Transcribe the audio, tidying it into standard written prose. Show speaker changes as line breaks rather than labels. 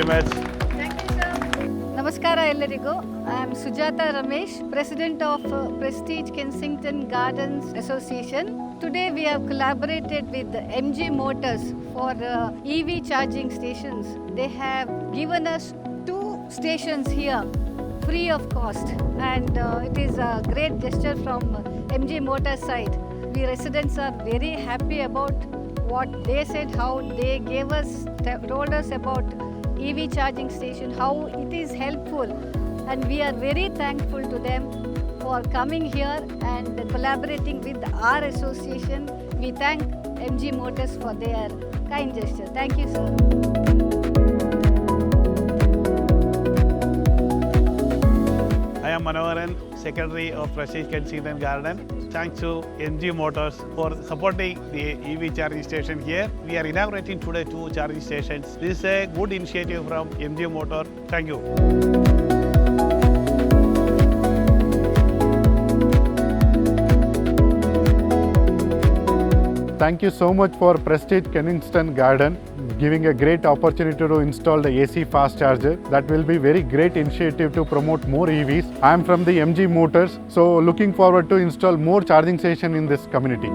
very much.
Thank you, sir. Namaskara ellarigu. I am Sujata Ramesh, President of Prestige Kensington Gardens Association. Today we have collaborated with MG Motors for EV charging stations. They have given us 2 stations here free of cost, and it is a great gesture from MG Motors side. We residents are very happy about what they said, how they gave us, told us about EV charging station, how it is helpful, and we are very thankful to them for coming here and collaborating with our association. We thank MG Motors for their kind gesture. Thank you, sir.
I am Manoharan, Secretary of Prestige Kensington Gardens. Thanks to MG Motors for supporting the EV charging station here. We are inaugurating today 2 charging stations. This is a good initiative from MG Motor. Thank you.
Thank you so much for Prestige Kensington Garden giving a great opportunity to install the AC fast charger. That will be very great initiative to promote more EVs. I am from the MG Motors, so looking forward to install more charging station in this community.